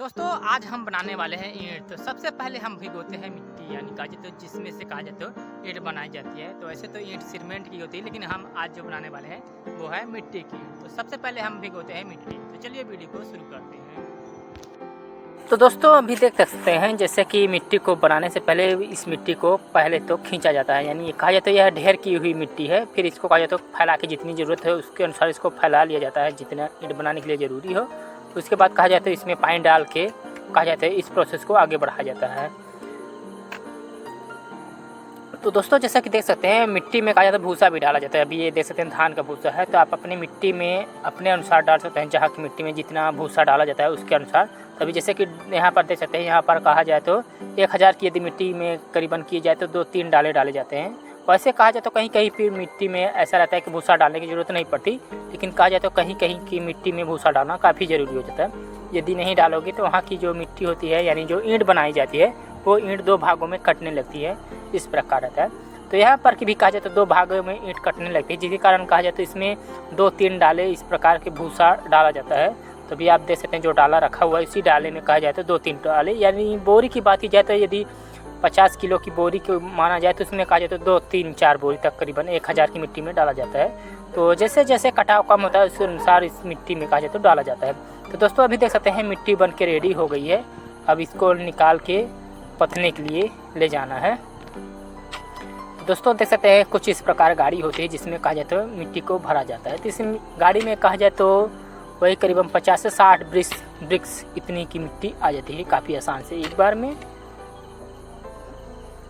दोस्तों आज हम बनाने वाले हैं ईंट। तो सबसे पहले हम भिगोते हैं मिट्टी, यानी कहा जाए तो जिसमें से कहा जाए तो ईंट बनाई जाती है। तो ऐसे तो ईंट सीमेंट की होती है, लेकिन हम आज जो बनाने वाले हैं वो है मिट्टी की। तो सबसे पहले हम भिगोते हैं मिट्टी। तो चलिए वीडियो को शुरू करते हैं। तो दोस्तों अभी देख सकते हैं जैसे कि मिट्टी को बनाने से पहले इस मिट्टी को पहले तो खींचा जाता है, यानी कहा जाता है यह ढेर की हुई मिट्टी है। फिर इसको कहा जाता है फैला के जितनी ज़रूरत है उसके अनुसार इसको फैला लिया जाता है जितना ईंट बनाने के लिए ज़रूरी हो। उसके बाद कहा जाता है इसमें पानी डाल के कहा जाता है इस प्रोसेस को आगे बढ़ाया जाता है। तो दोस्तों जैसा कि देख सकते हैं मिट्टी में कहा जाता है भूसा भी डाला जाता है। अभी ये देख सकते हैं धान का भूसा है, तो आप अपनी मिट्टी में अपने अनुसार डाल सकते हैं, जहाँ की मिट्टी में जितना भूसा डाला जाता है उसके अनुसार। तभी जैसे कि यहाँ पर देख सकते हैं, यहाँ पर कहा जाए तो 1000 की यदि मिट्टी में करीबन की जाए तो 2-3 डाले डाले जाते हैं। वैसे कहा जाए तो कहीं कहीं फिर मिट्टी में ऐसा रहता है कि भूसा डालने की ज़रूरत नहीं पड़ती, लेकिन कहा जाए तो कहीं कहीं की मिट्टी में भूसा डालना काफ़ी ज़रूरी हो जाता है। यदि नहीं डालोगे तो वहाँ की जो मिट्टी होती है, यानी जो ईंट बनाई जाती है, वो ईंट 2 भागों में कटने लगती है, इस प्रकार रहता है। तो यहाँ पर की भी कहा जाए तो 2 भागों में ईंट कटने लगती है, जिसके कारण कहा जाए तो इसमें 2-3 डाले इस प्रकार के भूसा डाला जाता है। तो भी आप देख सकते हैं जो डाला रखा हुआ है इसी डाले में कहा जाए तो 2-3 डाले, यानी बोरी की बात की जाए तो यदि 50 किलो की बोरी को माना जाए तो उसमें कहा जाए तो 2-3-4 बोरी तक करीबन 1000 की मिट्टी में डाला जाता है। तो जैसे जैसे कटाव कम होता है उस अनुसार इस मिट्टी में कहा जाए तो डाला जाता है। तो दोस्तों अभी देख सकते हैं मिट्टी बन के रेडी हो गई है। अब इसको निकाल के पथने के लिए ले जाना है। तो दोस्तों देख सकते हैं कुछ इस प्रकार गाड़ी होती है जिसमें कहा जाए तो मिट्टी को भरा जाता है। तो इस गाड़ी में कहा जाए तो वही करीबन 50 से 60 ब्रिक्स इतनी की मिट्टी आ जाती है काफ़ी आसान से एक बार में।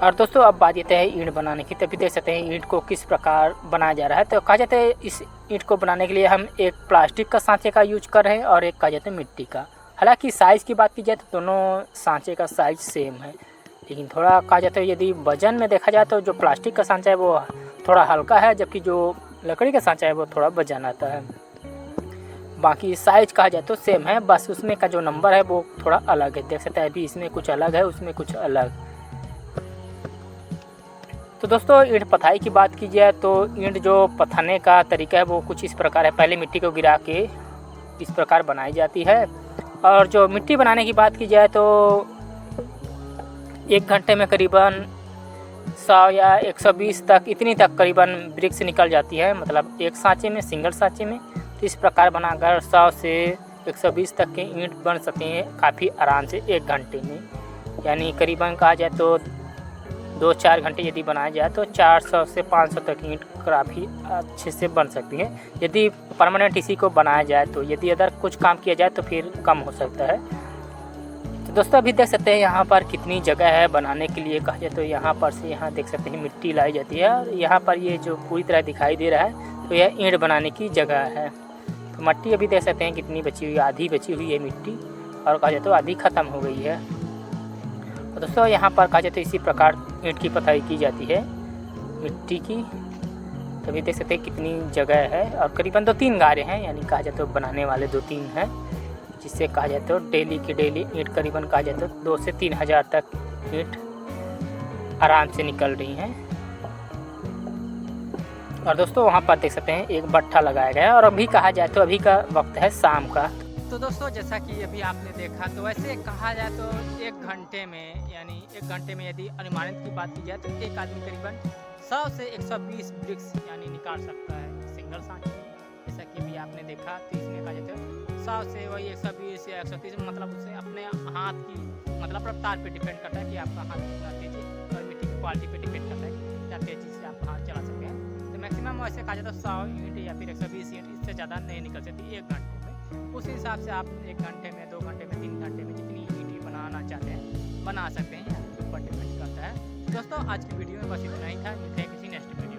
और दोस्तों अब बात ये है ईंट बनाने की। तभी देख सकते हैं ईंट को किस प्रकार बनाया जा रहा है। तो कहा जाता है इस ईंट को बनाने के लिए हम एक प्लास्टिक का सांचे का यूज कर रहे हैं और एक कहा जाता है मिट्टी का। हालांकि साइज़ की बात की जाए तो दोनों सांचे का साइज सेम है, लेकिन थोड़ा कहा जाता है यदि वजन में देखा जाए तो जो प्लास्टिक का सांचा है वो थोड़ा हल्का है, जबकि जो लकड़ी का सांचा है वो थोड़ा वजन आता है। बाकी साइज कहा जाए तो सेम है, बस उसमें का जो नंबर है वो थोड़ा अलग है। देख सकते हैं अभी इसमें कुछ अलग है, उसमें कुछ अलग। तो दोस्तों ईंट पथाई की बात की जाए तो ईंट जो पथाने का तरीका है वो कुछ इस प्रकार है। पहले मिट्टी को गिरा के इस प्रकार बनाई जाती है, और जो मिट्टी बनाने की बात की जाए तो 1 घंटे में करीबन 100 या 120 तक इतनी तक करीबन ब्रिक्स निकल जाती है, मतलब एक सांचे में, सिंगल सांचे में। तो इस प्रकार बनाकर 100 से 120 तक के ईंट बन सकते हैं काफ़ी आराम से 1 घंटे में। यानी करीबन कहा जाए तो 2-4 घंटे यदि बनाया जाए तो 400 से 500 तक ईंट काफ़ी अच्छे से बन सकती है यदि परमानेंट इसी को बनाया जाए। तो यदि अदर कुछ काम किया जाए तो फिर कम हो सकता है। तो दोस्तों अभी देख सकते हैं यहाँ पर कितनी जगह है बनाने के लिए। कहा जाए तो यहाँ पर से यहाँ देख सकते हैं मिट्टी लाई जाती है, और यहाँ पर ये जो पूरी तरह दिखाई दे रहा है तो यह ईंट बनाने की जगह है। तो मिट्टी अभी देख सकते हैं कितनी बची हुई है, आधी बची हुई है मिट्टी, और कहा जाए तो आधी ख़त्म हो गई है। तो दोस्तों यहाँ पर कहा जाए तो इसी प्रकार ईंट की पथाई की जाती है मिट्टी की। तभी देख सकते हैं कितनी जगह है, और करीबन 2-3 गारे हैं, यानी कहा जाए तो बनाने वाले 2-3 हैं, जिससे कहा जाए तो डेली की डेली ईंट करीबन कहा जाए तो 2 से 3 हज़ार तक ईंट आराम से निकल रही हैं। और दोस्तों वहाँ पर देख सकते हैं एक भट्ठा लगाया गया है, और अभी कहा जाए तो अभी का वक्त है शाम का। तो दोस्तों जैसा कि अभी आपने देखा, तो वैसे कहा जाए तो 1 घंटे में, यानी 1 घंटे में यदि अनुमानित की बात की जाए तो एक आदमी करीबन 100 से 120 ब्रिक्स यानी निकाल सकता है सिंगल सांचे में। जैसा कि अभी आपने देखा तो इसमें कहा जाए तो 100 से वही 120 या 130, मतलब उससे अपने हाथ की मतलब रफ्तार पे डिपेंड करता है कि आपका हाथ कितना तेज है, और मिट्टी की क्वालिटी पे डिपेंड करता है कि कितना तेज़ी से आप हाथ चला सकते हैं। तो मैक्सिमम वैसे कहा जाए तो 100 ईंट या फिर 120 ईंट, इससे ज़्यादा नहीं निकल सकती 1 घंटे में। उस हिसाब से आप 1 घंटे में, 2 घंटे में, 3 घंटे में जितनी ईंट बनाना चाहते हैं बना सकते हैं, ऊपर डिपेंड करता है। दोस्तों आज की वीडियो में बस इतना ही था। मिलते हैं किसी नेक्स्ट वीडियो।